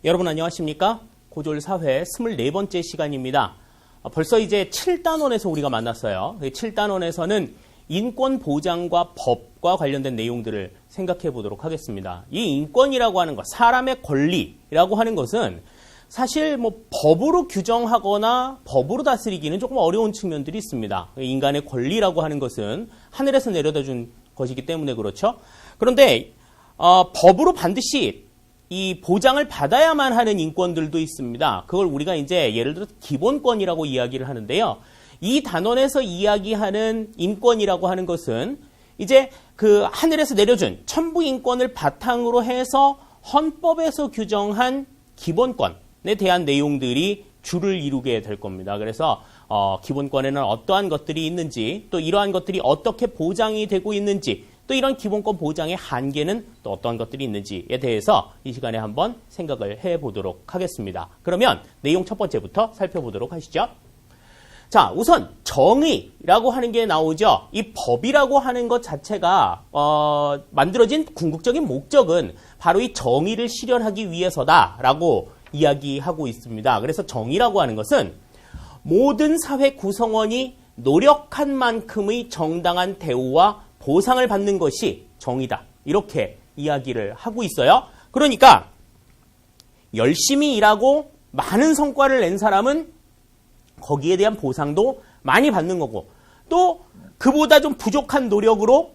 여러분 안녕하십니까? 고졸사회 24번째 시간입니다. 벌써 이제 7단원에서 우리가 만났어요. 7단원에서는 인권 보장과 법과 관련된 내용들을 생각해 보도록 하겠습니다. 이 인권이라고 하는 것, 사람의 권리라고 하는 것은 사실 법으로 규정하거나 법으로 다스리기는 조금 어려운 측면들이 있습니다. 인간의 권리라고 하는 것은 하늘에서 내려다 준 것이기 때문에 그렇죠. 그런데 법으로 반드시 이 보장을 받아야만 하는 인권들도 있습니다. 그걸 우리가 이제 예를 들어 기본권이라고 이야기를 하는데요. 이 단원에서 이야기하는 인권이라고 하는 것은 이제 그 하늘에서 내려준 천부 인권을 바탕으로 해서 헌법에서 규정한 기본권에 대한 내용들이 주를 이루게 될 겁니다. 그래서 기본권에는 어떠한 것들이 있는지, 또 이러한 것들이 어떻게 보장이 되고 있는지, 또 이런 기본권 보장의 한계는 또 어떤 것들이 있는지에 대해서 이 시간에 한번 생각을 해보도록 하겠습니다. 그러면 내용 첫 번째부터 살펴보도록 하시죠. 자, 우선 정의라고 하는 게 나오죠. 이 법이라고 하는 것 자체가 만들어진 궁극적인 목적은 바로 이 정의를 실현하기 위해서다라고 이야기하고 있습니다. 그래서 정의라고 하는 것은 모든 사회 구성원이 노력한 만큼의 정당한 대우와 보상을 받는 것이 정의다. 이렇게 이야기를 하고 있어요. 그러니까 열심히 일하고 많은 성과를 낸 사람은 거기에 대한 보상도 많이 받는 거고, 또 그보다 좀 부족한 노력으로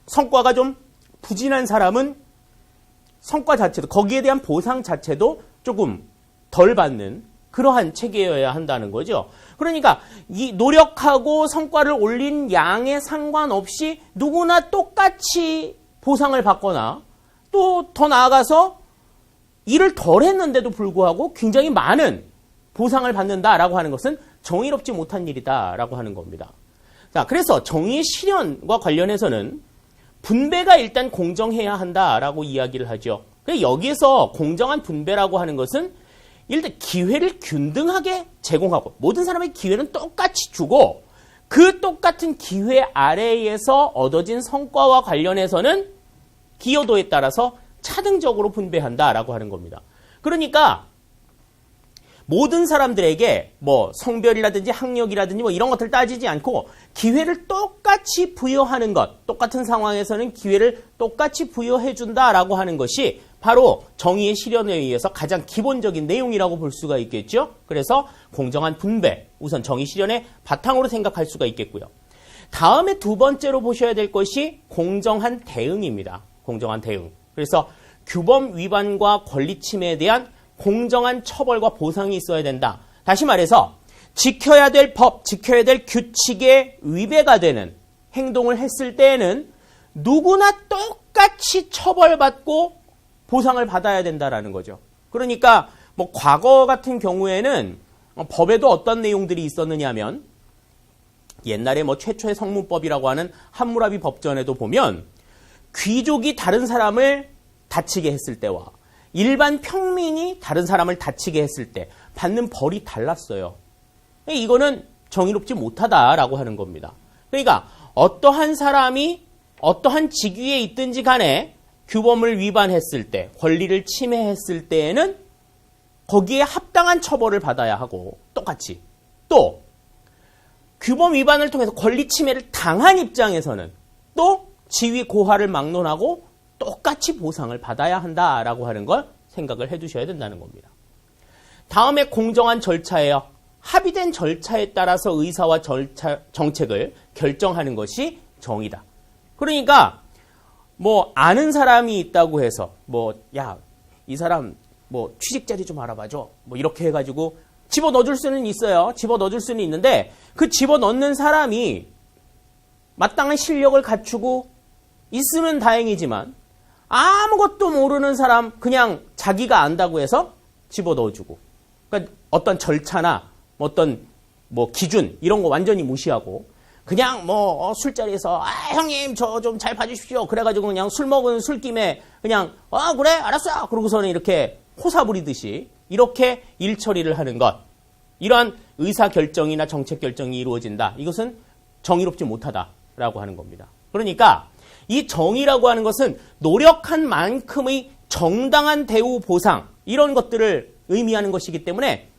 성과가 좀 부진한 사람은 성과 자체도, 거기에 대한 보상 자체도 조금 덜 받는 그러한 체계여야 한다는 거죠. 그러니까 이 노력하고 성과를 올린 양에 상관없이 누구나 똑같이 보상을 받거나, 또 더 나아가서 일을 덜 했는데도 불구하고 굉장히 많은 보상을 받는다라고 하는 것은 정의롭지 못한 일이다라고 하는 겁니다. 자, 그래서 정의의 실현과 관련해서는 분배가 일단 공정해야 한다라고 이야기를 하죠. 여기에서 공정한 분배라고 하는 것은 일단 기회를 균등하게 제공하고, 모든 사람의 기회는 똑같이 주고, 그 똑같은 기회 아래에서 얻어진 성과와 관련해서는 기여도에 따라서 차등적으로 분배한다라고 하는 겁니다. 그러니까 모든 사람들에게 성별이라든지 학력이라든지 이런 것들 따지지 않고 기회를 똑같이 부여하는 것, 똑같은 상황에서는 기회를 똑같이 부여해 준다라고 하는 것이 바로 정의의 실현에 의해서 가장 기본적인 내용이라고 볼 수가 있겠죠. 그래서 공정한 분배, 우선 정의 실현의 바탕으로 생각할 수가 있겠고요. 다음에 두 번째로 보셔야 될 것이 공정한 대응입니다. 공정한 대응. 그래서 규범 위반과 권리 침해에 대한 공정한 처벌과 보상이 있어야 된다. 다시 말해서 지켜야 될 법, 지켜야 될 규칙에 위배가 되는 행동을 했을 때에는 누구나 똑같이 처벌받고 보상을 받아야 된다라는 거죠. 그러니까 과거 같은 경우에는 법에도 어떤 내용들이 있었느냐 하면, 옛날에 최초의 성문법이라고 하는 함무라비 법전에도 보면 귀족이 다른 사람을 다치게 했을 때와 일반 평민이 다른 사람을 다치게 했을 때 받는 벌이 달랐어요. 이거는 정의롭지 못하다라고 하는 겁니다. 그러니까 어떠한 사람이 어떠한 직위에 있든지 간에 규범을 위반했을 때, 권리를 침해했을 때에는 거기에 합당한 처벌을 받아야 하고, 똑같이 또 규범 위반을 통해서 권리 침해를 당한 입장에서는 또 지위 고하를 막론하고 똑같이 보상을 받아야 한다라고 하는 걸 생각을 해두셔야 된다는 겁니다. 다음에 공정한 절차예요. 합의된 절차에 따라서 의사와 정책을 결정하는 것이 정의다. 그러니까 아는 사람이 있다고 해서 이 사람 취직 자리 좀 알아봐줘, 이렇게 해가지고 집어넣어줄 수는 있어요. 집어넣어줄 수는 있는데 그 집어넣는 사람이 마땅한 실력을 갖추고 있으면 다행이지만 아무것도 모르는 사람, 그냥 자기가 안다고 해서 집어넣어주고, 그러니까 어떤 절차나 어떤 기준 이런 거 완전히 무시하고 그냥 술자리에서 형님 저 좀 잘 봐주십시오. 그래가지고 그냥 술 먹은 술김에 그냥 그래 알았어. 그러고서는 이렇게 호사부리듯이 이렇게 일 처리를 하는 것, 이러한 의사결정이나 정책결정이 이루어진다. 이것은 정의롭지 못하다라고 하는 겁니다. 그러니까 이 정의라고 하는 것은 노력한 만큼의 정당한 대우 보상, 이런 것들을 의미하는 것이기 때문에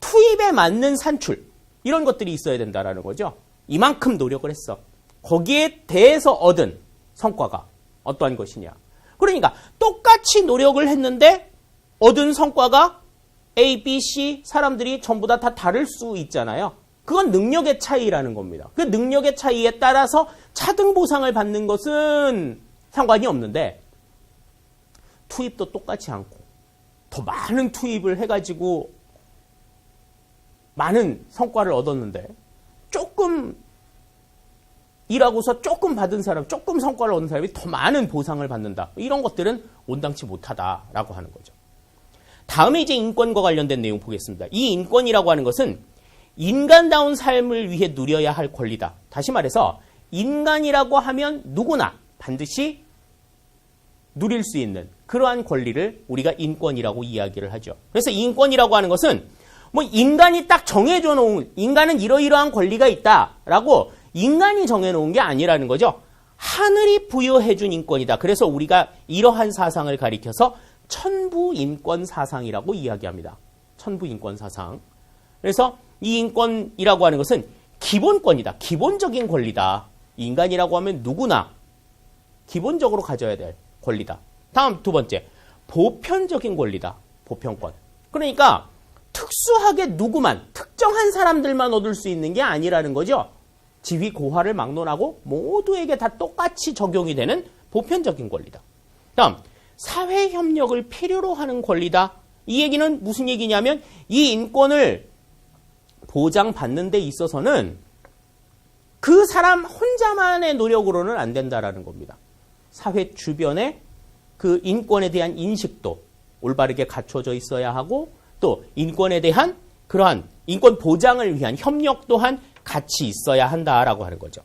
투입에 맞는 산출 이런 것들이 있어야 된다라는 거죠. 이만큼 노력을 했어. 거기에 대해서 얻은 성과가 어떠한 것이냐. 그러니까 똑같이 노력을 했는데 얻은 성과가 A, B, C 사람들이 전부 다 다를 수 있잖아요. 그건 능력의 차이라는 겁니다. 그 능력의 차이에 따라서 차등 보상을 받는 것은 상관이 없는데 투입도 똑같지 않고 더 많은 투입을 해가지고 많은 성과를 얻었는데 조금 일하고서 조금 받은 사람, 조금 성과를 얻은 사람이 더 많은 보상을 받는다. 이런 것들은 온당치 못하다라고 하는 거죠. 다음에 이제 인권과 관련된 내용 보겠습니다. 이 인권이라고 하는 것은 인간다운 삶을 위해 누려야 할 권리다. 다시 말해서 인간이라고 하면 누구나 반드시 누릴 수 있는 그러한 권리를 우리가 인권이라고 이야기를 하죠. 그래서 인권이라고 하는 것은 뭐 인간이 딱 정해줘 놓은 인간은 이러이러한 권리가 있다라고 인간이 정해놓은 게 아니라는 거죠. 하늘이 부여해준 인권이다. 그래서 우리가 이러한 사상을 가리켜서 천부인권 사상이라고 이야기합니다. 천부인권 사상. 그래서 이 인권이라고 하는 것은 기본권이다. 기본적인 권리다. 인간이라고 하면 누구나 기본적으로 가져야 될 권리다. 다음 두 번째, 보편적인 권리다. 보편권. 그러니까 특수하게 누구만, 특정한 사람들만 얻을 수 있는 게 아니라는 거죠. 지위 고하를 막론하고 모두에게 다 똑같이 적용이 되는 보편적인 권리다. 다음, 사회협력을 필요로 하는 권리다. 이 얘기는 무슨 얘기냐면 이 인권을 보장받는 데 있어서는 그 사람 혼자만의 노력으로는 안 된다라는 겁니다. 사회 주변에 그 인권에 대한 인식도 올바르게 갖춰져 있어야 하고 또 인권에 대한 그러한 인권 보장을 위한 협력 또한 같이 있어야 한다라고 하는 거죠.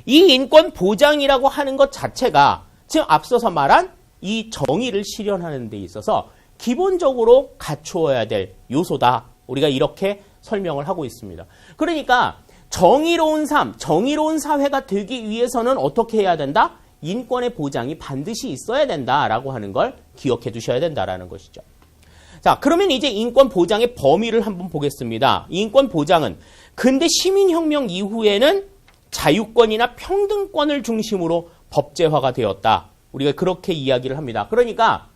이 인권 보장이라고 하는 것 자체가 지금 앞서서 말한 이 정의를 실현하는 데 있어서 기본적으로 갖추어야 될 요소다. 우리가 이렇게 설명을 하고 있습니다. 그러니까 정의로운 삶, 정의로운 사회가 되기 위해서는 어떻게 해야 된다? 인권의 보장이 반드시 있어야 된다라고 하는 걸 기억해 두셔야 된다라는 것이죠. 자, 그러면 이제 인권 보장의 범위를 한번 보겠습니다. 인권 보장은 근대 시민혁명 이후에는 자유권이나 평등권을 중심으로 법제화가 되었다. 우리가 그렇게 이야기를 합니다. 그러니까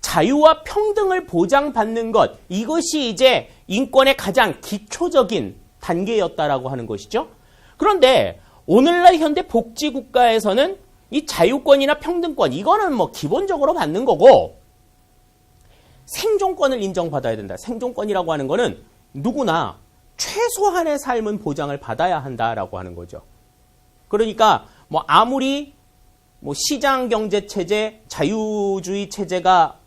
자유와 평등을 보장받는 것, 이것이 이제 인권의 가장 기초적인 단계였다라고 하는 것이죠. 그런데 오늘날 현대 복지국가에서는 이 자유권이나 평등권, 이거는 뭐 기본적으로 받는 거고 생존권을 인정받아야 된다. 생존권이라고 하는 거는 누구나 최소한의 삶은 보장을 받아야 한다라고 하는 거죠. 그러니까 뭐 아무리 뭐 시장 경제 체제, 자유주의 체제가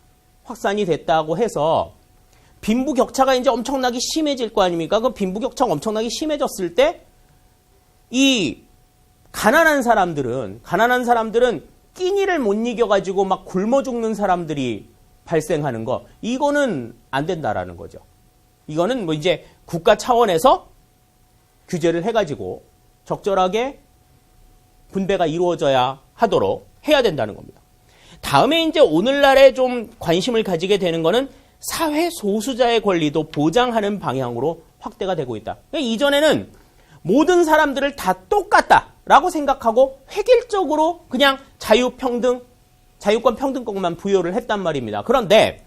확산이 됐다고 해서 빈부격차가 이제 엄청나게 심해질 거 아닙니까? 그 빈부격차가 엄청나게 심해졌을 때 이 가난한 사람들은 끼니를 못 이겨가지고 막 굶어 죽는 사람들이 발생하는 거, 이거는 안 된다라는 거죠. 이거는 뭐 이제 국가 차원에서 규제를 해가지고 적절하게 분배가 이루어져야 하도록 해야 된다는 겁니다. 다음에 이제 오늘날에 좀 관심을 가지게 되는 거는 사회 소수자의 권리도 보장하는 방향으로 확대가 되고 있다. 그러니까 이전에는 모든 사람들을 다 똑같다라고 생각하고 획일적으로 그냥 자유권 평등권만 부여를 했단 말입니다. 그런데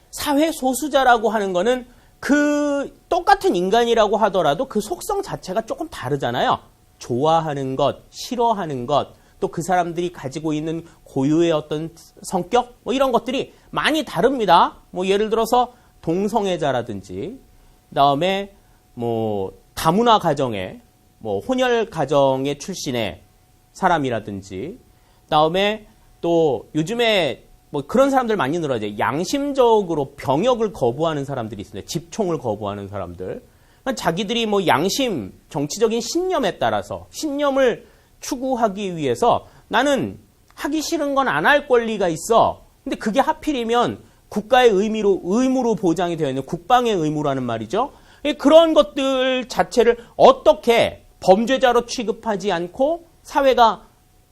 사회 소수자라고 하는 거는 그 똑같은 인간이라고 하더라도 그 속성 자체가 조금 다르잖아요. 좋아하는 것, 싫어하는 것, 또 그 사람들이 가지고 있는 고유의 어떤 성격, 뭐 이런 것들이 많이 다릅니다. 뭐 예를 들어서 동성애자라든지, 그다음에 뭐 다문화 가정의 뭐 혼혈 가정의 출신의 사람이라든지, 그다음에 또 요즘에 뭐 그런 사람들 많이 늘어져요. 양심적으로 병역을 거부하는 사람들이 있습니다. 집총을 거부하는 사람들. 그러니까 자기들이 뭐 양심, 정치적인 신념에 따라서 신념을 추구하기 위해서 나는 하기 싫은 건 안 할 권리가 있어. 근데 그게 하필이면 국가의 의무로 보장이 되어 있는 국방의 의무라는 말이죠. 그런 것들 자체를 어떻게 범죄자로 취급하지 않고 사회가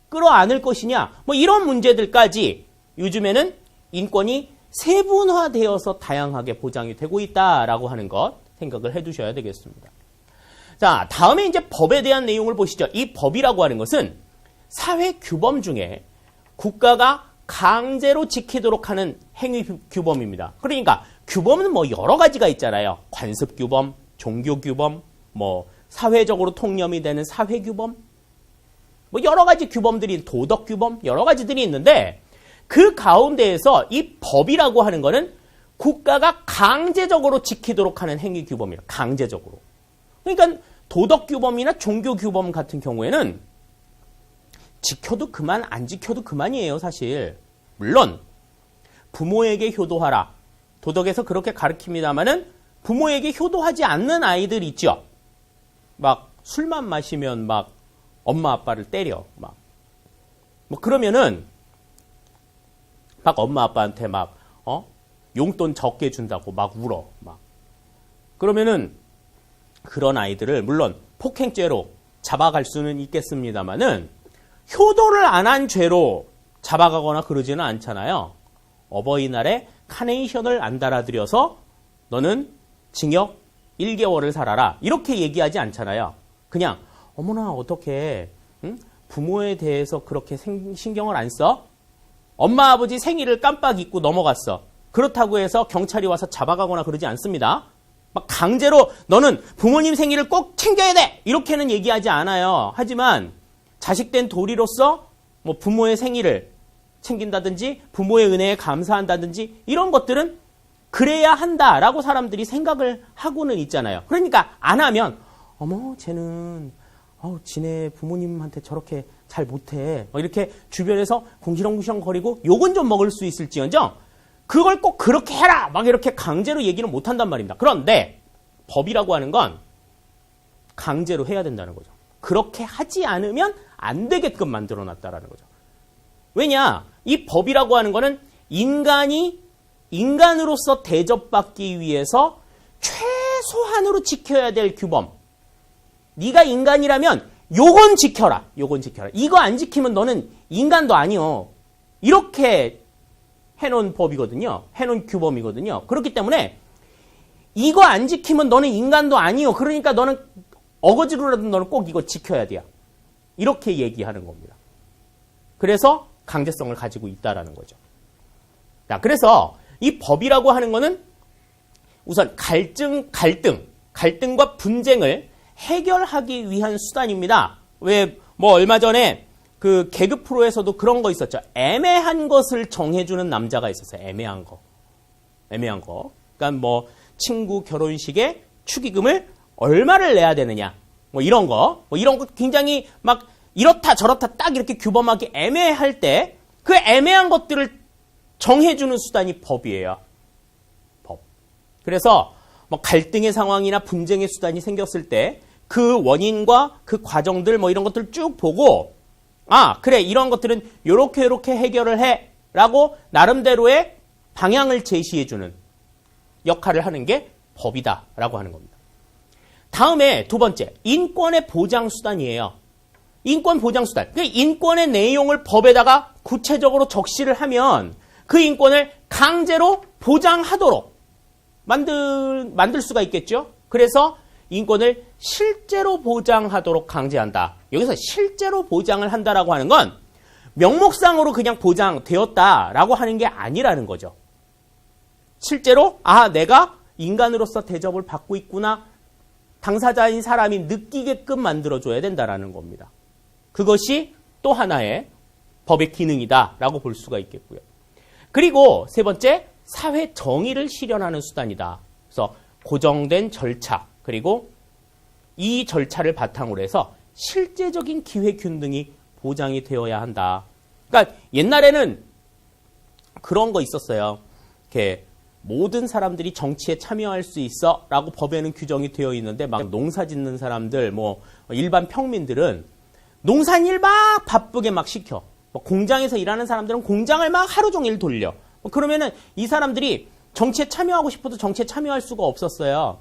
끌어안을 것이냐. 뭐 이런 문제들까지 요즘에는 인권이 세분화되어서 다양하게 보장이 되고 있다라고 하는 것 생각을 해두셔야 되겠습니다. 자, 다음에 이제 법에 대한 내용을 보시죠. 이 법이라고 하는 것은 사회 규범 중에 국가가 강제로 지키도록 하는 행위 규범입니다. 그러니까 규범은 뭐 여러 가지가 있잖아요. 관습 규범, 종교 규범, 뭐 사회적으로 통념이 되는 사회 규범, 뭐 여러 가지 규범들이, 도덕 규범, 여러 가지들이 있는데 그 가운데에서 이 법이라고 하는 거는 국가가 강제적으로 지키도록 하는 행위 규범이에요. 강제적으로. 그러니까 도덕 규범이나 종교 규범 같은 경우에는 지켜도 그만, 안 지켜도 그만이에요, 사실. 물론 부모에게 효도하라. 도덕에서 그렇게 가르칩니다마는 부모에게 효도하지 않는 아이들 있죠. 막 술만 마시면 막 엄마 아빠를 때려. 막 뭐 그러면은 막 엄마 아빠한테 막 용돈 적게 준다고 막 울어. 막 그러면은 그런 아이들을 물론 폭행죄로 잡아갈 수는 있겠습니다마는 효도를 안 한 죄로 잡아가거나 그러지는 않잖아요. 어버이날에 카네이션을 안 달아드려서 너는 징역 1개월을 살아라. 이렇게 얘기하지 않잖아요. 그냥 어머나 어떡해. 응? 부모에 대해서 그렇게 신경을 안 써? 엄마 아버지 생일을 깜빡 잊고 넘어갔어. 그렇다고 해서 경찰이 와서 잡아가거나 그러지 않습니다. 막 강제로 너는 부모님 생일을 꼭 챙겨야 돼! 이렇게는 얘기하지 않아요. 하지만 자식된 도리로서 뭐 부모의 생일을 챙긴다든지 부모의 은혜에 감사한다든지 이런 것들은 그래야 한다라고 사람들이 생각을 하고는 있잖아요. 그러니까 안 하면 어머 쟤는 지네 부모님한테 저렇게 잘 못해. 이렇게 주변에서 궁시렁궁시렁 거리고 욕은 좀 먹을 수 있을지언정 그걸 꼭 그렇게 해라! 막 이렇게 강제로 얘기는 못한단 말입니다. 그런데 법이라고 하는 건 강제로 해야 된다는 거죠. 그렇게 하지 않으면 안 되게끔 만들어놨다라는 거죠. 왜냐? 이 법이라고 하는 거는 인간이 인간으로서 대접받기 위해서 최소한으로 지켜야 될 규범. 네가 인간이라면 요건 지켜라. 요건 지켜라. 이거 안 지키면 너는 인간도 아니요. 이렇게 해놓은 법이거든요. 해놓은 규범이거든요. 그렇기 때문에 이거 안 지키면 너는 인간도 아니요. 그러니까 너는 어거지로라도 너는 꼭 이거 지켜야 돼요. 이렇게 얘기하는 겁니다. 그래서 강제성을 가지고 있다라는 거죠. 자, 그래서 이 법이라고 하는 거는 우선 갈등과 분쟁을 해결하기 위한 수단입니다. 왜 뭐 얼마 전에 그 개그 프로에서도 그런 거 있었죠. 애매한 것을 정해주는 남자가 있었어요. 애매한 거. 그러니까 뭐 친구 결혼식에 축의금을 얼마를 내야 되느냐. 뭐 이런 거 굉장히 막 이렇다 저렇다 딱 이렇게 규범하기 애매할 때 그 애매한 것들을 정해주는 수단이 법이에요. 법. 그래서 뭐 갈등의 상황이나 분쟁의 수단이 생겼을 때 그 원인과 그 과정들 뭐 이런 것들 쭉 보고 그래 이런 것들은 요렇게 해결을 해 라고 나름대로의 방향을 제시해주는 역할을 하는 게 법이다 라고 하는 겁니다. 다음에 두 번째, 인권의 보장 수단이에요. 인권 보장 수단. 인권의 내용을 법에다가 구체적으로 적시를 하면 그 인권을 강제로 보장하도록 만들 수가 있겠죠. 그래서 인권을 실제로 보장하도록 강제한다. 여기서 실제로 보장을 한다라고 하는 건 명목상으로 그냥 보장되었다라고 하는 게 아니라는 거죠. 실제로 내가 인간으로서 대접을 받고 있구나. 당사자인 사람이 느끼게끔 만들어줘야 된다라는 겁니다. 그것이 또 하나의 법의 기능이다라고 볼 수가 있겠고요. 그리고 세 번째, 사회 정의를 실현하는 수단이다. 그래서 고정된 절차, 그리고 이 절차를 바탕으로 해서 실제적인 기회균등이 보장이 되어야 한다. 그러니까 옛날에는 그런 거 있었어요. 이렇게 모든 사람들이 정치에 참여할 수 있어 라고 법에는 규정이 되어 있는데 막 농사 짓는 사람들, 뭐 일반 평민들은 농산일 막 바쁘게 막 시켜. 뭐 공장에서 일하는 사람들은 공장을 막 하루 종일 돌려. 그러면은 이 사람들이 정치에 참여하고 싶어도 정치에 참여할 수가 없었어요.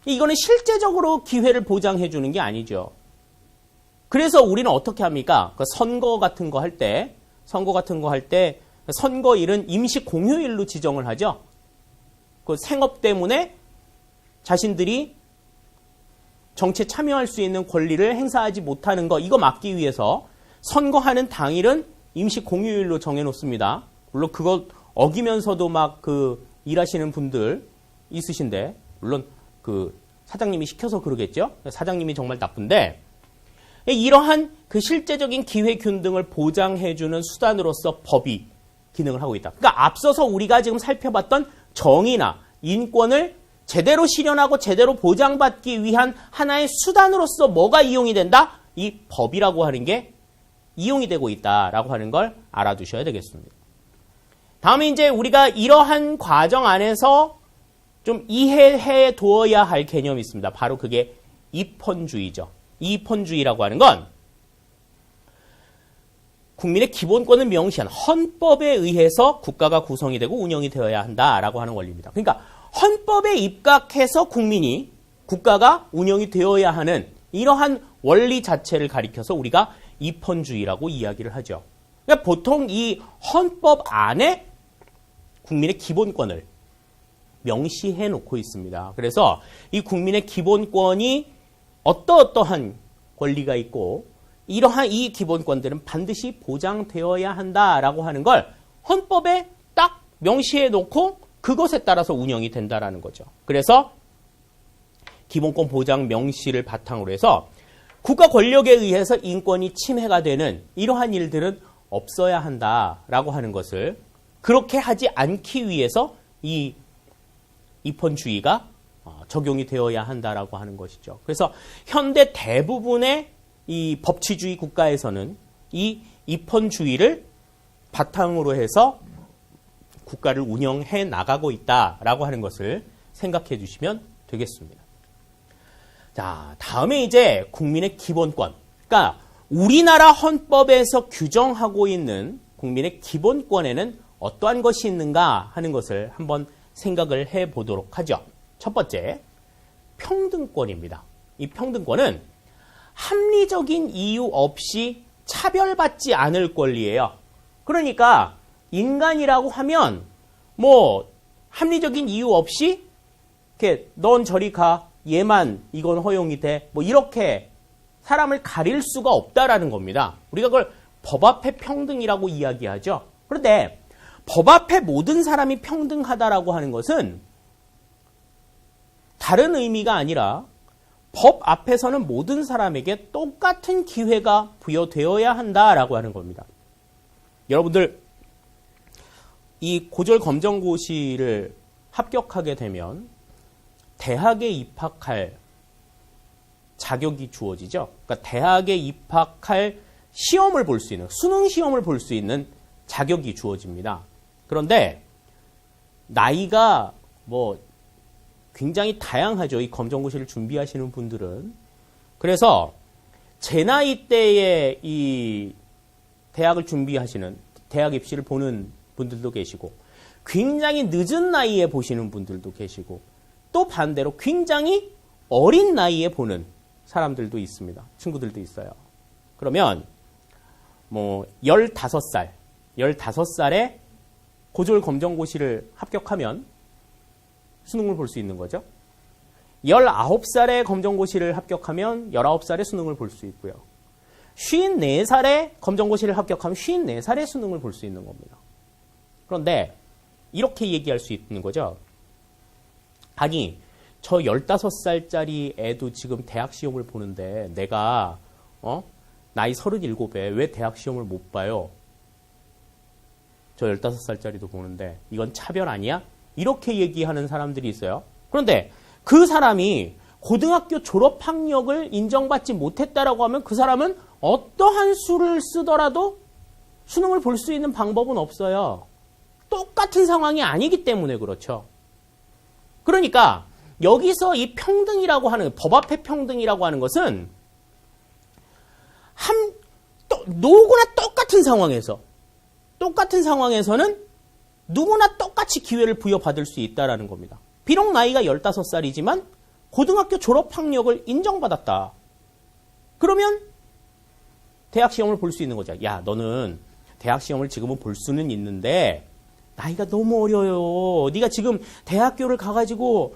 이거는 실제적으로 기회를 보장해 주는 게 아니죠. 그래서 우리는 어떻게 합니까? 선거 같은 거 할 때 선거일은 임시 공휴일로 지정을 하죠. 그 생업 때문에 자신들이 정치에 참여할 수 있는 권리를 행사하지 못하는 거, 이거 막기 위해서 선거하는 당일은 임시 공휴일로 정해놓습니다. 물론 그거 어기면서도 막 그 일하시는 분들 있으신데, 물론 그 사장님이 시켜서 그러겠죠. 사장님이 정말 나쁜데, 이러한 그 실제적인 기회균 등을 보장해주는 수단으로서 법이 기능을 하고 있다. 그러니까 앞서서 우리가 지금 살펴봤던 정의나 인권을 제대로 실현하고 제대로 보장받기 위한 하나의 수단으로서 뭐가 이용이 된다? 이 법이라고 하는 게 이용이 되고 있다라고 하는 걸 알아두셔야 되겠습니다. 다음에 이제 우리가 이러한 과정 안에서 좀 이해해 두어야 할 개념이 있습니다. 바로 그게 입헌주의죠. 입헌주의라고 하는 건 국민의 기본권을 명시한 헌법에 의해서 국가가 구성이 되고 운영이 되어야 한다라고 하는 원리입니다. 그러니까 헌법에 입각해서 국가가 운영이 되어야 하는 이러한 원리 자체를 가리켜서 우리가 입헌주의라고 이야기를 하죠. 그러니까 보통 이 헌법 안에 국민의 기본권을 명시해 놓고 있습니다. 그래서 이 국민의 기본권이 어떠한 권리가 있고 이러한 이 기본권들은 반드시 보장되어야 한다라고 하는 걸 헌법에 딱 명시해 놓고 그것에 따라서 운영이 된다라는 거죠. 그래서 기본권 보장 명시를 바탕으로 해서 국가 권력에 의해서 인권이 침해가 되는 이러한 일들은 없어야 한다라고 하는 것을 그렇게 하지 않기 위해서 이 입헌주의가 적용이 되어야 한다라고 하는 것이죠. 그래서 현대 대부분의 이 법치주의 국가에서는 이 입헌주의를 바탕으로 해서 국가를 운영해 나가고 있다라고 하는 것을 생각해 주시면 되겠습니다. 자, 다음에 이제 국민의 기본권. 그러니까 우리나라 헌법에서 규정하고 있는 국민의 기본권에는 어떠한 것이 있는가 하는 것을 한번 생각을 해 보도록 하죠. 첫 번째, 평등권입니다. 이 평등권은 합리적인 이유 없이 차별받지 않을 권리예요. 그러니까 인간이라고 하면 뭐 합리적인 이유 없이 이렇게 넌 저리 가, 얘만 이건 허용이 돼, 뭐 이렇게 사람을 가릴 수가 없다라는 겁니다. 우리가 그걸 법 앞에 평등이라고 이야기하죠. 그런데 법 앞에 모든 사람이 평등하다라고 하는 것은 다른 의미가 아니라 법 앞에서는 모든 사람에게 똑같은 기회가 부여되어야 한다라고 하는 겁니다. 여러분들 이 고졸 검정고시를 합격하게 되면 대학에 입학할 자격이 주어지죠. 그러니까 대학에 입학할 시험을 볼 수 있는, 수능 시험을 볼 수 있는 자격이 주어집니다. 그런데 나이가 뭐 굉장히 다양하죠. 이 검정고시를 준비하시는 분들은. 그래서 제 나이 때에 이 대학을 준비하시는, 대학 입시를 보는 분들도 계시고, 굉장히 늦은 나이에 보시는 분들도 계시고, 또 반대로 굉장히 어린 나이에 보는 사람들도 있습니다. 친구들도 있어요. 그러면 뭐 15살에 고졸 검정고시를 합격하면 수능을 볼 수 있는 거죠. 19살에 검정고시를 합격하면 19살에 수능을 볼 수 있고요. 54살에 검정고시를 합격하면 54살에 수능을 볼 수 있는 겁니다. 그런데 이렇게 얘기할 수 있는 거죠. 아니, 저 15살짜리 애도 지금 대학 시험을 보는데 내가 나이 37에 왜 대학 시험을 못 봐요? 저 15살짜리도 보는데 이건 차별 아니야? 이렇게 얘기하는 사람들이 있어요. 그런데 그 사람이 고등학교 졸업학력을 인정받지 못했다라고 하면 그 사람은 어떠한 수를 쓰더라도 수능을 볼 수 있는 방법은 없어요. 똑같은 상황이 아니기 때문에 그렇죠. 그러니까 여기서 이 평등이라고 하는, 법 앞의 평등이라고 하는 것은 누구나 똑같은 상황에서는 누구나 똑같이 기회를 부여받을 수 있다는 겁니다. 비록 나이가 15살이지만 고등학교 졸업학력을 인정받았다. 그러면 대학 시험을 볼 수 있는 거죠. 야, 너는 대학 시험을 지금은 볼 수는 있는데 나이가 너무 어려요. 네가 지금 대학교를 가가지고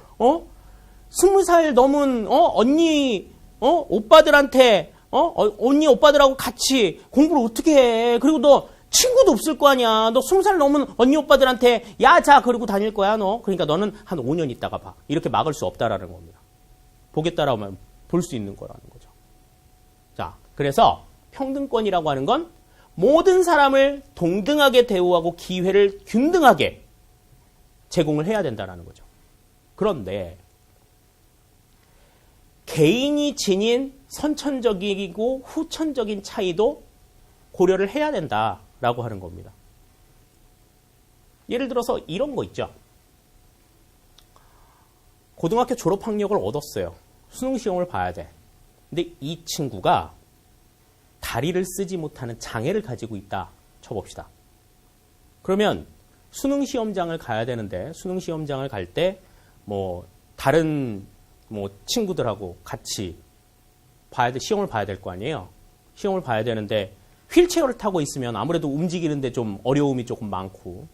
20살 넘은 언니 오빠들한테 언니 오빠들하고 같이 공부를 어떻게 해? 그리고 너 친구도 없을 거 아니야. 너 20살 넘은 언니 오빠들한테 야, 자 그러고 다닐 거야 너. 그러니까 너는 한 5년 있다가 봐. 이렇게 막을 수 없다라는 겁니다. 보겠다라고 하면 볼 수 있는 거라는 거죠. 자, 그래서 평등권이라고 하는 건 모든 사람을 동등하게 대우하고 기회를 균등하게 제공을 해야 된다는 거죠. 그런데 개인이 지닌 선천적이고 후천적인 차이도 고려를 해야 된다라고 하는 겁니다. 예를 들어서 이런 거 있죠. 고등학교 졸업학력을 얻었어요. 수능시험을 봐야 돼. 근데 이 친구가 다리를 쓰지 못하는 장애를 가지고 있다 쳐봅시다. 그러면 수능시험장을 가야 되는데 수능시험장을 갈 때 다른 친구들하고 같이 시험을 봐야 될 거 아니에요. 시험을 봐야 되는데 휠체어를 타고 있으면 아무래도 움직이는데 좀 어려움이 조금 많고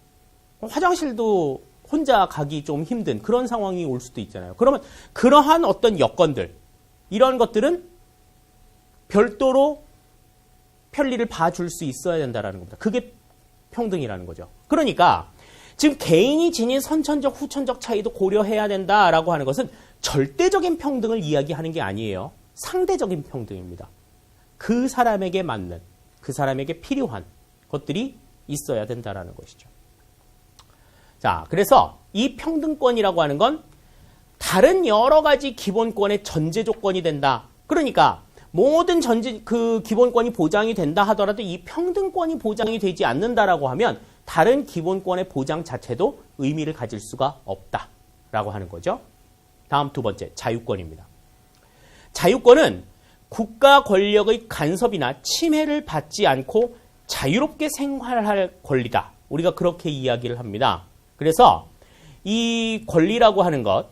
화장실도 혼자 가기 좀 힘든 그런 상황이 올 수도 있잖아요. 그러면 그러한 어떤 여건들 이런 것들은 별도로 편리를 봐줄 수 있어야 된다는 겁니다. 그게 평등이라는 거죠. 그러니까 지금 개인이 지닌 선천적, 후천적 차이도 고려해야 된다라고 하는 것은 절대적인 평등을 이야기하는 게 아니에요. 상대적인 평등입니다. 그 사람에게 맞는, 그 사람에게 필요한 것들이 있어야 된다라는 것이죠. 자, 그래서 이 평등권이라고 하는 건 다른 여러 가지 기본권의 전제 조건이 된다. 그러니까 모든 기본권이 보장이 된다 하더라도 이 평등권이 보장이 되지 않는다라고 하면 다른 기본권의 보장 자체도 의미를 가질 수가 없다라고 하는 거죠. 다음 두 번째, 자유권입니다. 자유권은 국가 권력의 간섭이나 침해를 받지 않고 자유롭게 생활할 권리다. 우리가 그렇게 이야기를 합니다. 그래서 이 권리라고 하는 것,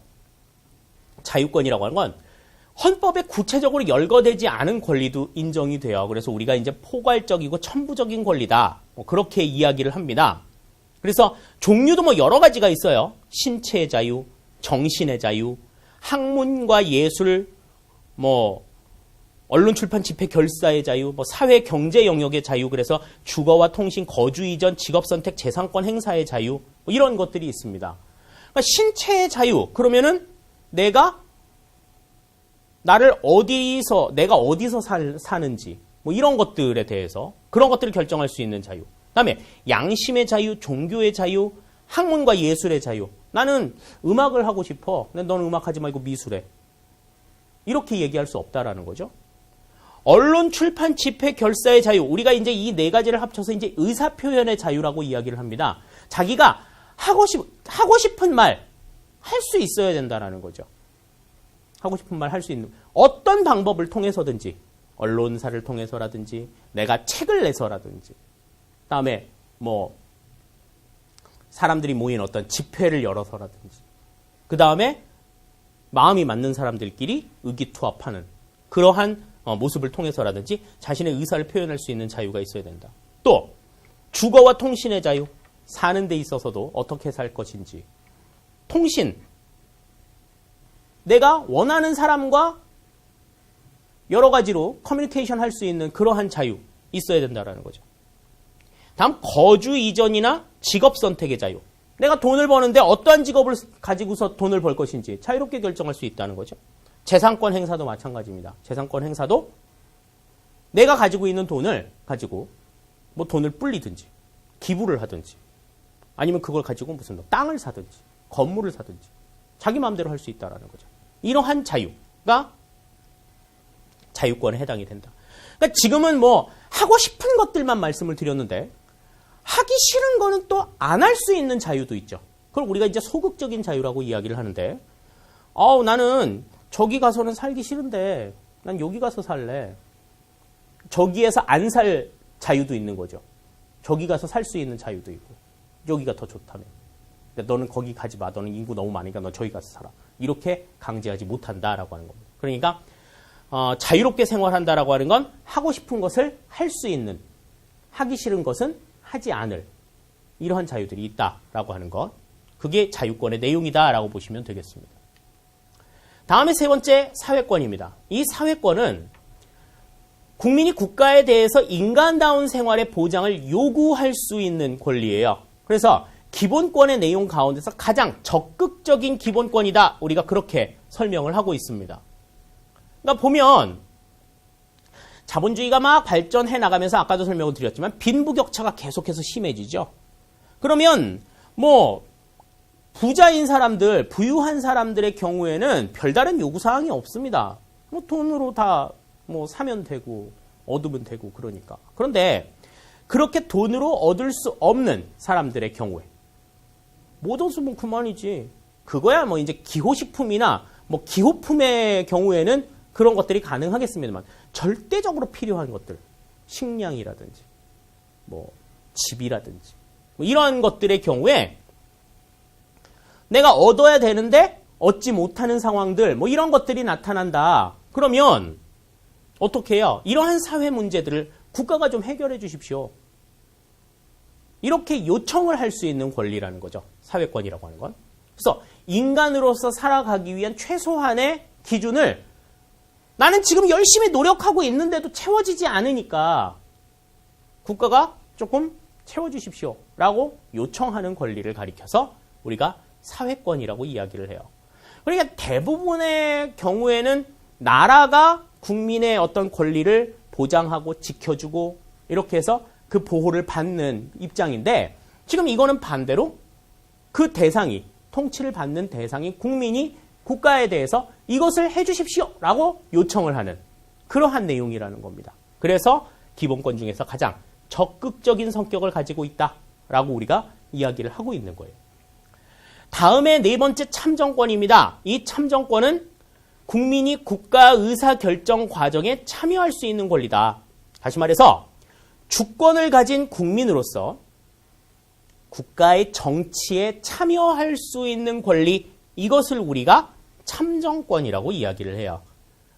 자유권이라고 하는 건 헌법에 구체적으로 열거되지 않은 권리도 인정이 돼요. 그래서 우리가 이제 포괄적이고 천부적인 권리다. 그렇게 이야기를 합니다. 그래서 종류도 여러 가지가 있어요. 신체의 자유, 정신의 자유, 학문과 예술, 언론 출판 집회 결사의 자유, 사회 경제 영역의 자유, 그래서 주거와 통신, 거주 이전, 직업 선택, 재산권 행사의 자유, 이런 것들이 있습니다. 그러니까 신체의 자유, 그러면은 내가 어디서 사는지, 이런 것들에 대해서 그런 것들을 결정할 수 있는 자유. 그다음에 양심의 자유, 종교의 자유, 학문과 예술의 자유. 나는 음악을 하고 싶어. 근데 너는 음악하지 말고 미술해. 이렇게 얘기할 수 없다라는 거죠. 언론, 출판, 집회, 결사의 자유. 우리가 이제 이 네 가지를 합쳐서 이제 의사표현의 자유라고 이야기를 합니다. 자기가 하고 싶은 말 할 수 있어야 된다라는 거죠. 하고 싶은 말 할 수 있는 어떤 방법을 통해서든지 언론사를 통해서라든지 내가 책을 내서라든지 그다음에 사람들이 모인 어떤 집회를 열어서라든지 그다음에 마음이 맞는 사람들끼리 의기투합하는 그러한 모습을 통해서라든지 자신의 의사를 표현할 수 있는 자유가 있어야 된다. 또 주거와 통신의 자유, 사는 데 있어서도 어떻게 살 것인지 통신, 내가 원하는 사람과 여러 가지로 커뮤니케이션 할 수 있는 그러한 자유 있어야 된다는 거죠. 다음 거주 이전이나 직업 선택의 자유. 내가 돈을 버는데 어떠한 직업을 가지고서 돈을 벌 것인지 자유롭게 결정할 수 있다는 거죠. 재산권 행사도 마찬가지입니다. 재산권 행사도 내가 가지고 있는 돈을 가지고 돈을 불리든지 기부를 하든지 아니면 그걸 가지고 무슨 땅을 사든지 건물을 사든지 자기 마음대로 할 수 있다는 거죠. 이러한 자유가 자유권에 해당이 된다. 그러니까 지금은 하고 싶은 것들만 말씀을 드렸는데 하기 싫은 거는 또 안 할 수 있는 자유도 있죠. 그걸 우리가 이제 소극적인 자유라고 이야기를 하는데 나는 저기 가서는 살기 싫은데 난 여기 가서 살래. 저기에서 안 살 자유도 있는 거죠. 저기 가서 살 수 있는 자유도 있고 여기가 더 좋다며. 너는 거기 가지 마. 너는 인구 너무 많으니까 너 저기 가서 살아. 이렇게 강제하지 못한다라고 하는 겁니다. 그러니까 자유롭게 생활한다라고 하는 건 하고 싶은 것을 할 수 있는, 하기 싫은 것은 하지 않을 이러한 자유들이 있다라고 하는 것. 그게 자유권의 내용이다라고 보시면 되겠습니다. 다음에 세 번째 사회권입니다. 이 사회권은 국민이 국가에 대해서 인간다운 생활의 보장을 요구할 수 있는 권리예요. 그래서 기본권의 내용 가운데서 가장 적극적인 기본권이다. 우리가 그렇게 설명을 하고 있습니다. 그러니까 보면 자본주의가 막 발전해 나가면서 아까도 설명을 드렸지만 빈부격차가 계속해서 심해지죠. 그러면 뭐 부자인 사람들, 부유한 사람들의 경우에는 별다른 요구사항이 없습니다. 뭐 돈으로 다 뭐 사면 되고 얻으면 되고 그러니까. 그런데 그렇게 돈으로 얻을 수 없는 사람들의 경우에 못 얻으면 그만이지. 그거야 뭐 이제 기호식품이나 뭐 기호품의 경우에는 그런 것들이 가능하겠습니다만 절대적으로 필요한 것들, 식량이라든지 뭐 집이라든지 뭐 이런 것들의 경우에 내가 얻어야 되는데 얻지 못하는 상황들 뭐 이런 것들이 나타난다. 그러면 어떻게 해요? 이러한 사회 문제들을 국가가 좀 해결해 주십시오. 이렇게 요청을 할 수 있는 권리라는 거죠. 사회권이라고 하는 건. 그래서 인간으로서 살아가기 위한 최소한의 기준을 나는 지금 열심히 노력하고 있는데도 채워지지 않으니까 국가가 조금 채워주십시오. 라고 요청하는 권리를 가리켜서 우리가 사회권이라고 이야기를 해요. 그러니까 대부분의 경우에는 나라가 국민의 어떤 권리를 보장하고 지켜주고 이렇게 해서 그 보호를 받는 입장인데 지금 이거는 반대로 그 대상이 통치를 받는 대상이 국민이 국가에 대해서 이것을 해주십시오 라고 요청을 하는 그러한 내용이라는 겁니다. 그래서 기본권 중에서 가장 적극적인 성격을 가지고 있다라고 우리가 이야기를 하고 있는 거예요. 다음에 네 번째 참정권입니다. 이 참정권은 국민이 국가 의사결정 과정에 참여할 수 있는 권리다. 다시 말해서 주권을 가진 국민으로서 국가의 정치에 참여할 수 있는 권리, 이것을 우리가 참정권이라고 이야기를 해요.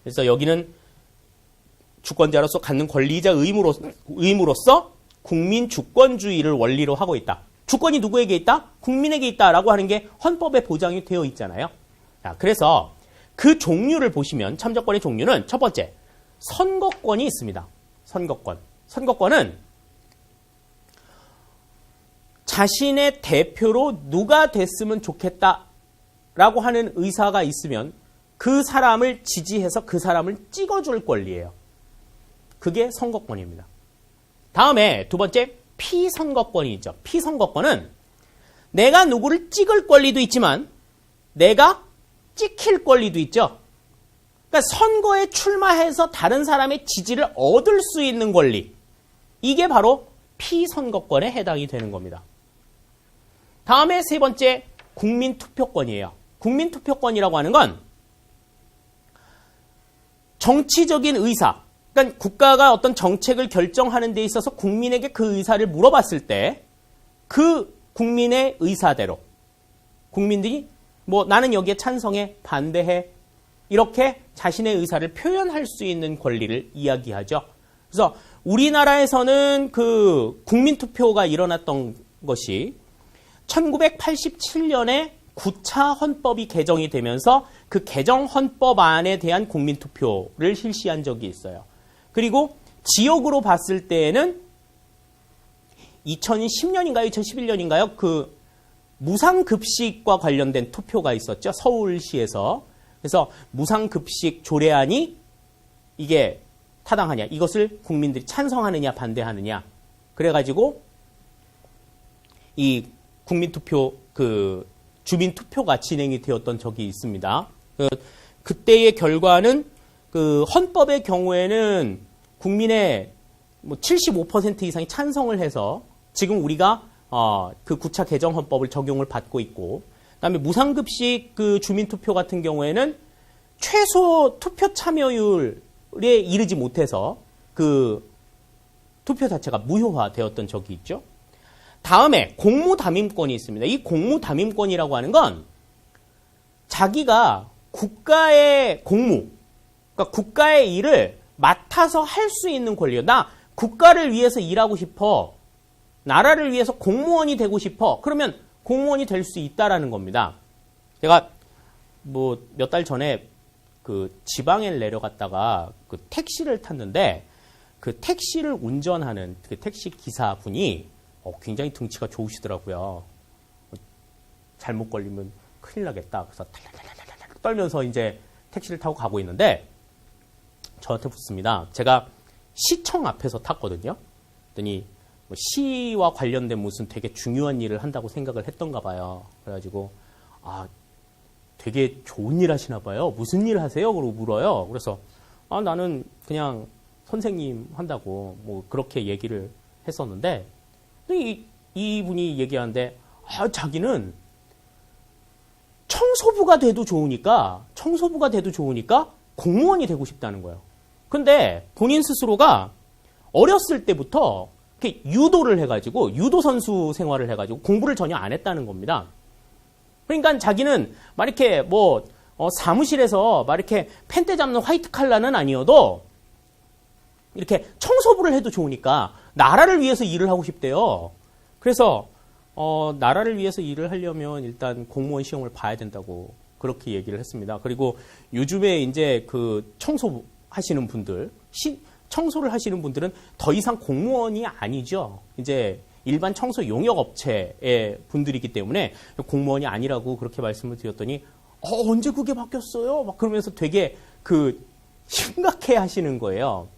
그래서 여기는 주권자로서 갖는 권리이자 의무로서 국민 주권주의를 원리로 하고 있다. 주권이 누구에게 있다? 국민에게 있다라고 하는 게 헌법에 보장이 되어 있잖아요. 자, 그래서 그 종류를 보시면 참정권의 종류는 첫 번째, 선거권이 있습니다. 선거권. 선거권은 자신의 대표로 누가 됐으면 좋겠다라고 하는 의사가 있으면 그 사람을 지지해서 그 사람을 찍어줄 권리예요. 그게 선거권입니다. 다음에 두 번째, 피선거권이 있죠. 피선거권은 내가 누구를 찍을 권리도 있지만 내가 찍힐 권리도 있죠. 그러니까 선거에 출마해서 다른 사람의 지지를 얻을 수 있는 권리. 이게 바로 피선거권에 해당이 되는 겁니다. 다음에 세 번째, 국민투표권이에요. 국민투표권이라고 하는 건 정치적인 의사, 그러니까 국가가 어떤 정책을 결정하는 데 있어서 국민에게 그 의사를 물어봤을 때 그 국민의 의사대로 국민들이 뭐 나는 여기에 찬성해, 반대해 이렇게 자신의 의사를 표현할 수 있는 권리를 이야기하죠. 그래서 우리나라에서는 그 국민투표가 일어났던 것이 1987년에 9차 헌법이 개정이 되면서 그 개정 헌법안에 대한 국민투표를 실시한 적이 있어요. 그리고 지역으로 봤을 때에는 2010년인가요? 2011년인가요? 그 무상급식과 관련된 투표가 있었죠. 서울시에서. 그래서 무상급식 조례안이 이게 타당하냐, 이것을 국민들이 찬성하느냐 반대하느냐, 그래가지고 이 국민투표 그 주민투표가 진행이 되었던 적이 있습니다. 그때의 결과는 그 헌법의 경우에는 국민의 뭐 75% 이상이 찬성을 해서 지금 우리가 그 9차 개정 헌법을 적용을 받고 있고, 그다음에 무상급식 그 주민투표 같은 경우에는 최소 투표 참여율에 이르지 못해서 그 투표 자체가 무효화되었던 적이 있죠. 다음에 공무담임권이 있습니다. 이 공무담임권이라고 하는 건 자기가 국가의 공무, 그러니까 국가의 일을 맡아서 할 수 있는 권리예요. 나 국가를 위해서 일하고 싶어. 나라를 위해서 공무원이 되고 싶어. 그러면 공무원이 될 수 있다라는 겁니다. 제가 뭐 몇 달 전에 그 지방에 내려갔다가 그 택시를 탔는데 그 택시를 운전하는 그 택시 기사분이 굉장히 등치가 좋으시더라고요. 잘못 걸리면 큰일 나겠다. 그래서 탈탈탈탈탈 떨면서 이제 택시를 타고 가고 있는데 저한테 묻습니다. 제가 시청 앞에서 탔거든요. 그랬더니 뭐 시와 관련된 무슨 되게 중요한 일을 한다고 생각을 했던가 봐요. 그래가지고 되게 좋은 일 하시나 봐요. 무슨 일 하세요? 그러고 물어요. 그래서 나는 그냥 선생님 한다고 뭐 그렇게 얘기를 했었는데 이분이 얘기하는데 자기는 청소부가 돼도 좋으니까 공무원이 되고 싶다는 거예요. 근데 본인 스스로가 어렸을 때부터 이렇게 유도를 해가지고 유도 선수 생활을 해가지고 공부를 전혀 안 했다는 겁니다. 그러니까 자기는 막 이렇게 뭐 사무실에서 막 이렇게 펜대 잡는 화이트 칼라는 아니어도 이렇게 청소부를 해도 좋으니까 나라를 위해서 일을 하고 싶대요. 그래서 나라를 위해서 일을 하려면 일단 공무원 시험을 봐야 된다고 그렇게 얘기를 했습니다. 그리고 요즘에 이제 그 청소 하시는 분들, 청소를 하시는 분들은 더 이상 공무원이 아니죠. 이제 일반 청소 용역 업체의 분들이기 때문에 공무원이 아니라고 그렇게 말씀을 드렸더니 언제 그게 바뀌었어요? 막 그러면서 되게 그 심각해 하시는 거예요.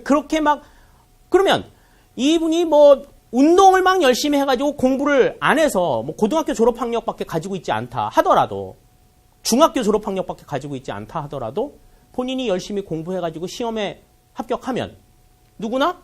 그렇게 막 그러면 이분이 뭐 운동을 막 열심히 해가지고 공부를 안 해서 뭐 고등학교 졸업학력밖에 가지고 있지 않다 하더라도 중학교 졸업학력밖에 가지고 있지 않다 하더라도 본인이 열심히 공부해가지고 시험에 합격하면 누구나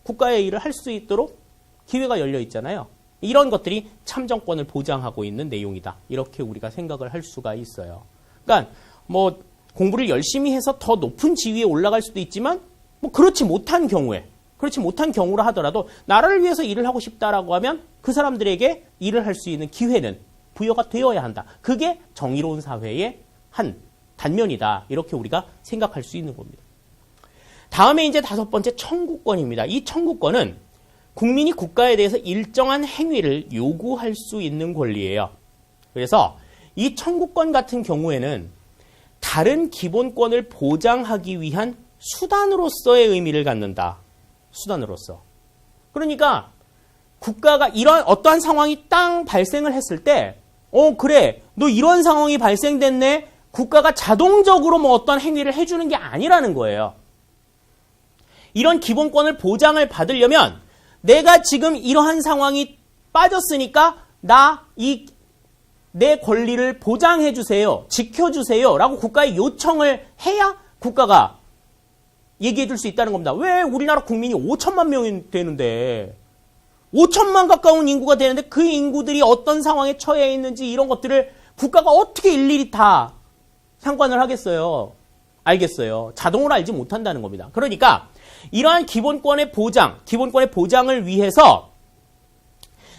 국가의 일을 할 수 있도록 기회가 열려 있잖아요. 이런 것들이 참정권을 보장하고 있는 내용이다. 이렇게 우리가 생각을 할 수가 있어요. 그러니까 뭐 공부를 열심히 해서 더 높은 지위에 올라갈 수도 있지만 뭐 그렇지 못한 경우라 하더라도 나라를 위해서 일을 하고 싶다라고 하면 그 사람들에게 일을 할 수 있는 기회는 부여가 되어야 한다. 그게 정의로운 사회의 한 단면이다. 이렇게 우리가 생각할 수 있는 겁니다. 다음에 이제 5번째 청구권입니다. 이 청구권은 국민이 국가에 대해서 일정한 행위를 요구할 수 있는 권리예요. 그래서 이 청구권 같은 경우에는 다른 기본권을 보장하기 위한 수단으로서의 의미를 갖는다. 수단으로서. 그러니까 국가가 이런 어떠한 상황이 땅 발생을 했을 때 그래 너 이런 상황이 발생됐네. 국가가 자동적으로 뭐 어떤 행위를 해주는 게 아니라는 거예요. 이런 기본권을 보장을 받으려면 내가 지금 이러한 상황이 빠졌으니까 내 권리를 보장해 주세요. 지켜주세요. 라고 국가에 요청을 해야 국가가 얘기해 줄 수 있다는 겁니다. 왜 우리나라 국민이 5천만 명이 되는데 5천만 가까운 인구가 되는데 그 인구들이 어떤 상황에 처해 있는지 이런 것들을 국가가 어떻게 일일이 다 상관을 하겠어요. 알겠어요. 자동으로 알지 못한다는 겁니다. 그러니까 이러한 기본권의 보장을 위해서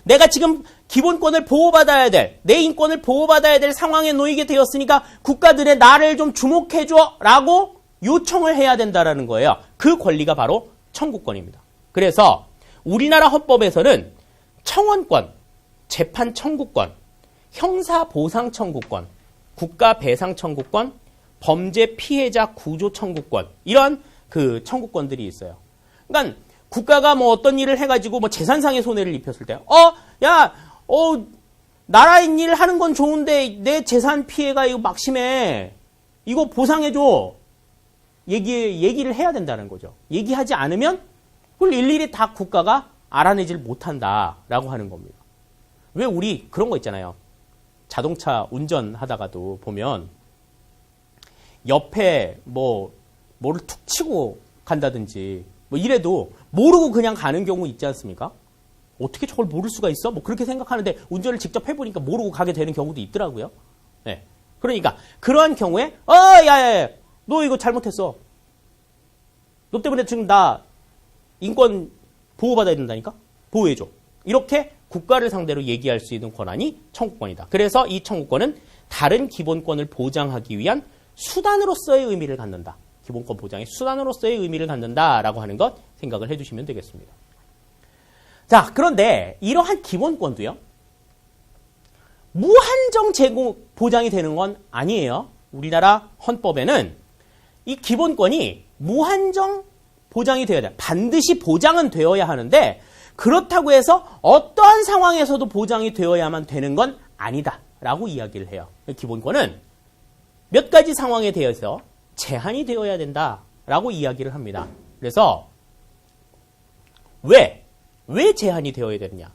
내가 지금 기본권을 보호받아야 될, 내 인권을 보호받아야 될 상황에 놓이게 되었으니까 국가들의 나를 좀 주목해줘 라고 요청을 해야 된다는 거예요. 그 권리가 바로 청구권입니다. 그래서 우리나라 헌법에서는 청원권, 재판 청구권, 형사보상 청구권, 국가배상 청구권, 범죄 피해자 구조 청구권 이런 그 청구권들이 있어요. 그러니까 국가가 뭐 어떤 일을 해가지고 뭐 재산상의 손해를 입혔을 때, 나라의 일을 하는 건 좋은데 내 재산 피해가 이거 막심해. 이거 보상해줘. 얘기를 해야 된다는 거죠. 얘기하지 않으면 그걸 일일이 다 국가가 알아내질 못한다라고 하는 겁니다. 왜 우리 그런 거 있잖아요. 자동차 운전하다가도 보면 옆에 뭐를 툭 치고 간다든지 뭐 이래도 모르고 그냥 가는 경우 있지 않습니까? 어떻게 저걸 모를 수가 있어? 뭐 그렇게 생각하는데 운전을 직접 해보니까 모르고 가게 되는 경우도 있더라고요. 네. 그러니까 그러한 경우에 야야야 너 이거 잘못했어. 너 때문에 지금 나 인권 보호받아야 된다니까? 보호해줘. 이렇게 국가를 상대로 얘기할 수 있는 권한이 청구권이다. 그래서 이 청구권은 다른 기본권을 보장하기 위한 수단으로서의 의미를 갖는다. 기본권 보장의 수단으로서의 의미를 갖는다라고 하는 것 생각을 해주시면 되겠습니다. 자, 그런데 이러한 기본권도요. 무한정 보장이 되는 건 아니에요. 우리나라 헌법에는 이 기본권이 무한정 보장이 되어야 돼. 반드시 보장은 되어야 하는데 그렇다고 해서 어떠한 상황에서도 보장이 되어야만 되는 건 아니다 라고 이야기를 해요. 기본권은 몇 가지 상황에 대해서 제한이 되어야 된다라고 이야기를 합니다. 그래서 왜 제한이 되어야 되느냐?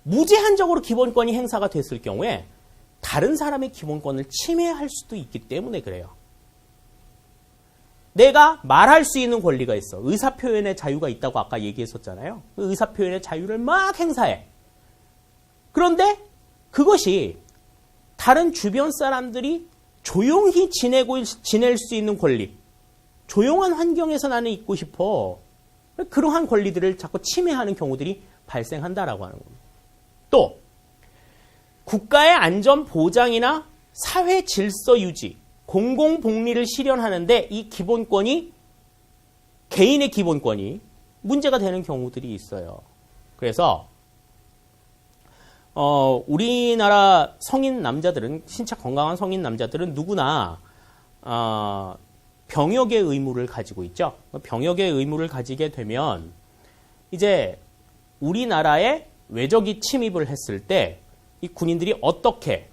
무제한적으로 기본권이 행사가 됐을 경우에 다른 사람의 기본권을 침해할 수도 있기 때문에 그래요. 내가 말할 수 있는 권리가 있어. 의사표현의 자유가 있다고 아까 얘기했었잖아요. 그 의사표현의 자유를 막 행사해. 그런데 그것이 다른 주변 사람들이 조용히 지낼 수 있는 권리, 조용한 환경에서 나는 있고 싶어. 그러한 권리들을 자꾸 침해하는 경우들이 발생한다라고 하는 겁니다. 또 국가의 안전 보장이나 사회 질서 유지, 공공복리를 실현하는데 이 기본권이 개인의 기본권이 문제가 되는 경우들이 있어요. 그래서 우리나라 성인 남자들은 신체 건강한 성인 남자들은 누구나 병역의 의무를 가지고 있죠. 병역의 의무를 가지게 되면 이제 우리나라에 외적이 침입을 했을 때 이 군인들이 어떻게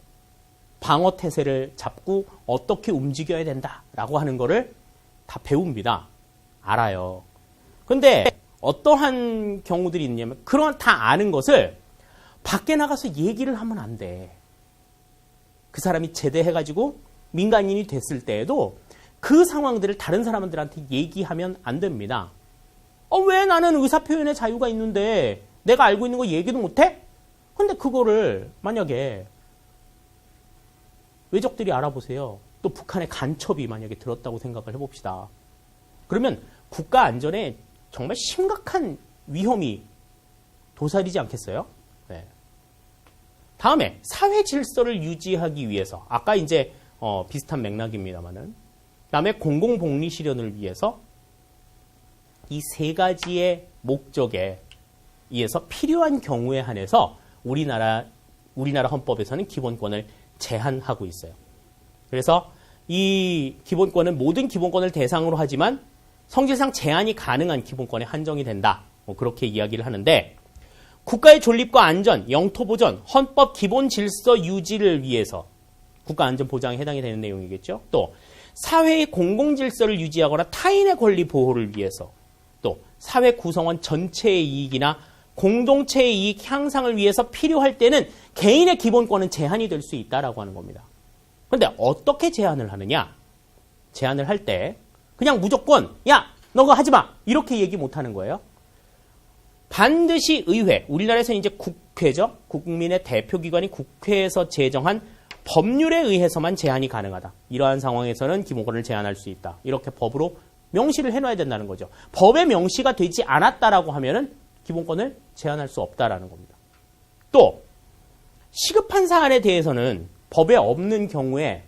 방어 태세를 잡고 어떻게 움직여야 된다라고 하는 거를 다 배웁니다. 알아요. 근데 어떠한 경우들이 있냐면 그런 다 아는 것을 밖에 나가서 얘기를 하면 안 돼. 그 사람이 제대해가지고 민간인이 됐을 때에도 그 상황들을 다른 사람들한테 얘기하면 안 됩니다. 왜 나는 의사표현의 자유가 있는데 내가 알고 있는 거 얘기도 못해? 근데 그거를 만약에 외적들이 알아보세요. 또 북한의 간첩이 만약에 들었다고 생각을 해봅시다. 그러면 국가 안전에 정말 심각한 위험이 도사리지 않겠어요? 네. 다음에 사회 질서를 유지하기 위해서 아까 이제 비슷한 맥락입니다만은 다음에 공공복리 실현을 위해서 이 세 가지의 목적에 의해서 필요한 경우에 한해서 우리나라 헌법에서는 기본권을 제한하고 있어요. 그래서 이 기본권은 모든 기본권을 대상으로 하지만 성질상 제한이 가능한 기본권에 한정이 된다. 그렇게 이야기를 하는데 국가의 존립과 안전, 영토 보전, 헌법 기본 질서 유지를 위해서 국가 안전 보장에 해당이 되는 내용이겠죠. 또 사회의 공공 질서를 유지하거나 타인의 권리 보호를 위해서 또 사회 구성원 전체의 이익이나 공동체의 이익 향상을 위해서 필요할 때는 개인의 기본권은 제한이 될 수 있다라고 하는 겁니다. 그런데 어떻게 제한을 하느냐? 제한을 할 때 그냥 무조건 야, 너가 하지 마 이렇게 얘기 못 하는 거예요. 반드시 의회, 우리나라에서는 이제 국회죠. 국민의 대표기관이 국회에서 제정한 법률에 의해서만 제한이 가능하다. 이러한 상황에서는 기본권을 제한할 수 있다. 이렇게 법으로 명시를 해놔야 된다는 거죠. 법에 명시가 되지 않았다라고 하면은 기본권을 제한할 수 없다라는 겁니다. 또 시급한 사안에 대해서는 법에 없는 경우에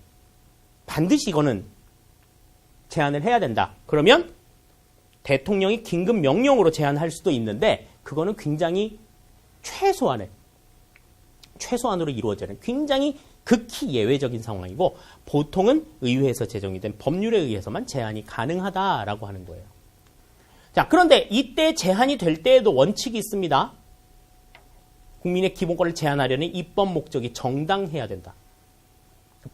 반드시 이거는 제한을 해야 된다. 그러면 대통령이 긴급 명령으로 제한할 수도 있는데 그거는 굉장히 최소한으로 이루어지는 굉장히 극히 예외적인 상황이고 보통은 의회에서 제정이 된 법률에 의해서만 제한이 가능하다라고 하는 거예요. 자, 그런데 이때 제한이 될 때에도 원칙이 있습니다. 국민의 기본권을 제한하려는 입법 목적이 정당해야 된다.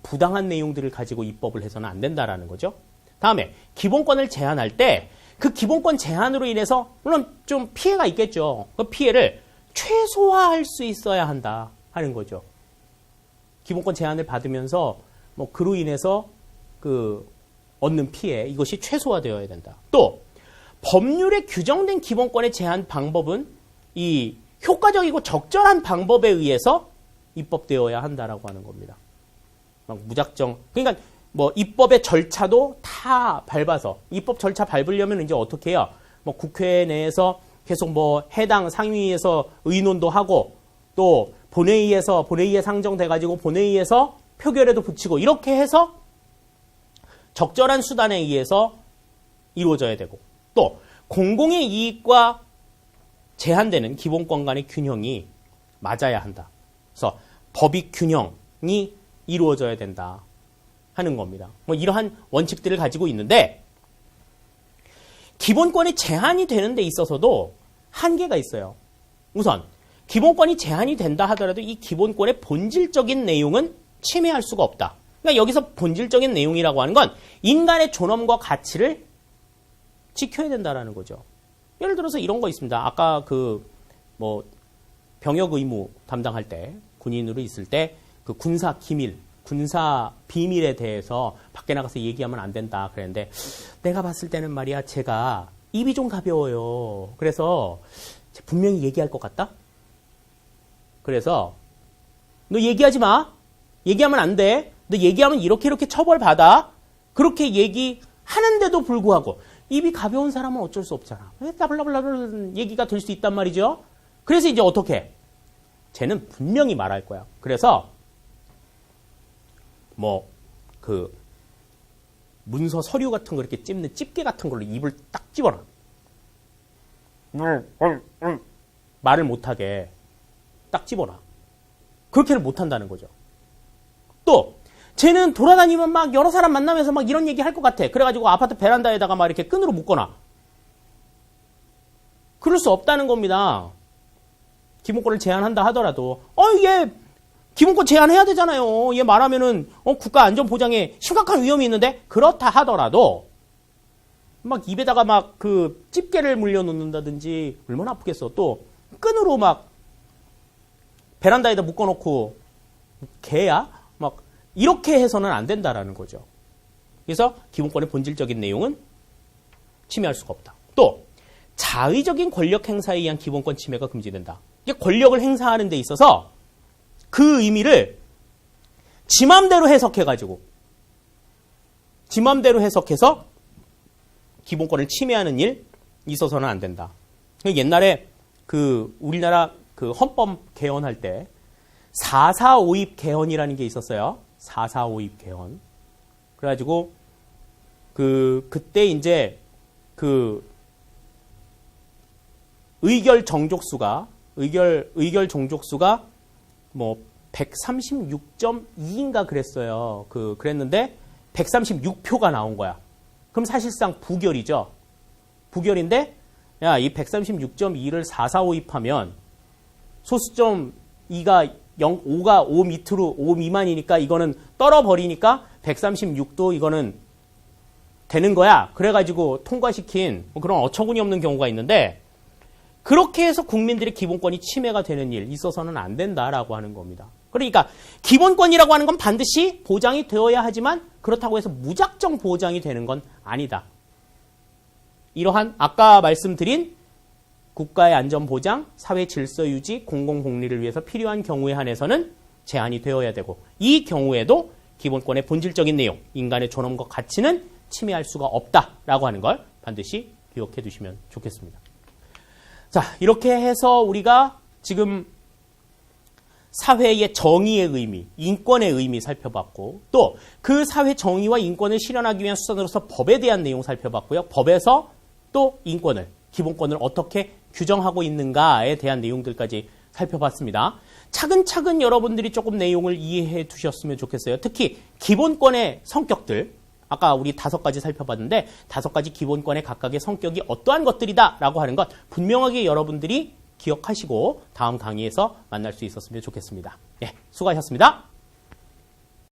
부당한 내용들을 가지고 입법을 해서는 안 된다라는 거죠. 다음에 기본권을 제한할 때 그 기본권 제한으로 인해서 물론 좀 피해가 있겠죠. 그 피해를 최소화할 수 있어야 한다 하는 거죠. 기본권 제한을 받으면서 그로 인해서 그 얻는 피해 이것이 최소화되어야 된다. 또 법률에 규정된 기본권의 제한 방법은 이 효과적이고 적절한 방법에 의해서 입법되어야 한다라고 하는 겁니다. 막 무작정 그러니까 입법의 절차도 다 밟아서 입법 절차 밟으려면 이제 어떻게 해요? 국회 내에서 계속 해당 상위에서 의논도 하고 또 본회의에 상정돼 가지고 본회의에서 표결에도 붙이고 이렇게 해서 적절한 수단에 의해서 이루어져야 되고 또 공공의 이익과 제한되는 기본권 간의 균형이 맞아야 한다. 그래서 법익 균형이 이루어져야 된다 하는 겁니다. 뭐 이러한 원칙들을 가지고 있는데 기본권이 제한이 되는 데 있어서도 한계가 있어요. 우선 기본권이 제한이 된다 하더라도 이 기본권의 본질적인 내용은 침해할 수가 없다. 그러니까 여기서 본질적인 내용이라고 하는 건 인간의 존엄과 가치를 지켜야 된다라는 거죠. 예를 들어서 이런 거 있습니다. 아까 병역 의무 담당할 때 군인으로 있을 때 그 군사 기밀, 군사 비밀에 대해서 밖에 나가서 얘기하면 안 된다 그랬는데 내가 봤을 때는 말이야 제가 입이 좀 가벼워요. 그래서 분명히 얘기할 것 같다. 그래서 너 얘기하지 마. 얘기하면 안 돼. 너 얘기하면 이렇게 처벌받아. 그렇게 얘기하는데도 불구하고 입이 가벼운 사람은 어쩔 수 없잖아. 따블라블라블 얘기가 될 수 있단 말이죠. 그래서 이제 어떻게? 쟤는 분명히 말할 거야. 그래서 문서 서류 같은 거 이렇게 찝는 집게 같은 걸로 입을 딱 집어놔. 말을 못하게 딱 집어놔. 그렇게는 못한다는 거죠. 또 쟤는 돌아다니면 막 여러 사람 만나면서 막 이런 얘기 할 것 같아. 그래가지고 아파트 베란다에다가 막 이렇게 끈으로 묶어놔. 그럴 수 없다는 겁니다. 기본권을 제한한다 하더라도 얘 기본권 제한해야 되잖아요. 얘 말하면은 국가 안전 보장에 심각한 위험이 있는데 그렇다 하더라도 막 입에다가 막 그 집게를 물려놓는다든지 얼마나 아프겠어. 또 끈으로 막 베란다에다 묶어놓고 개야? 막 이렇게 해서는 안 된다라는 거죠. 그래서 기본권의 본질적인 내용은 침해할 수가 없다. 또 자의적인 권력 행사에 의한 기본권 침해가 금지된다. 이게 권력을 행사하는 데 있어서 그 의미를 지 맘대로 해석해가지고 지 맘대로 해석해서 기본권을 침해하는 일 있어서는 안 된다. 옛날에 우리나라 헌법 개헌할 때 4.4.5입 개헌이라는 게 있었어요. 4.4.5입 개헌. 그래가지고 그때 이제 의결 종족수가 136.2인가 그랬어요. 그랬는데 136표가 나온 거야. 그럼 사실상 부결이죠. 부결인데 야, 이 136.2를 4.4.5입하면 소수점 2가 5가 5 밑으로 5 미만이니까 이거는 떨어버리니까 136도 이거는 되는 거야. 그래가지고 통과시킨 그런 어처구니 없는 경우가 있는데 그렇게 해서 국민들의 기본권이 침해가 되는 일 있어서는 안 된다라고 하는 겁니다. 그러니까 기본권이라고 하는 건 반드시 보장이 되어야 하지만 그렇다고 해서 무작정 보장이 되는 건 아니다. 이러한 아까 말씀드린 국가의 안전보장, 사회 질서 유지, 공공복리를 위해서 필요한 경우에 한해서는 제한이 되어야 되고 이 경우에도 기본권의 본질적인 내용, 인간의 존엄과 가치는 침해할 수가 없다라고 하는 걸 반드시 기억해 두시면 좋겠습니다. 자, 이렇게 해서 우리가 지금 사회의 정의의 의미, 인권의 의미 살펴봤고 또 그 사회 정의와 인권을 실현하기 위한 수단으로서 법에 대한 내용 살펴봤고요. 법에서 또 인권을, 기본권을 어떻게 규정하고 있는가에 대한 내용들까지 살펴봤습니다. 차근차근 여러분들이 조금 내용을 이해해 두셨으면 좋겠어요. 특히 기본권의 성격들, 아까 우리 5가지 살펴봤는데 5가지 기본권의 각각의 성격이 어떠한 것들이다라고 하는 것 분명하게 여러분들이 기억하시고 다음 강의에서 만날 수 있었으면 좋겠습니다. 네, 수고하셨습니다.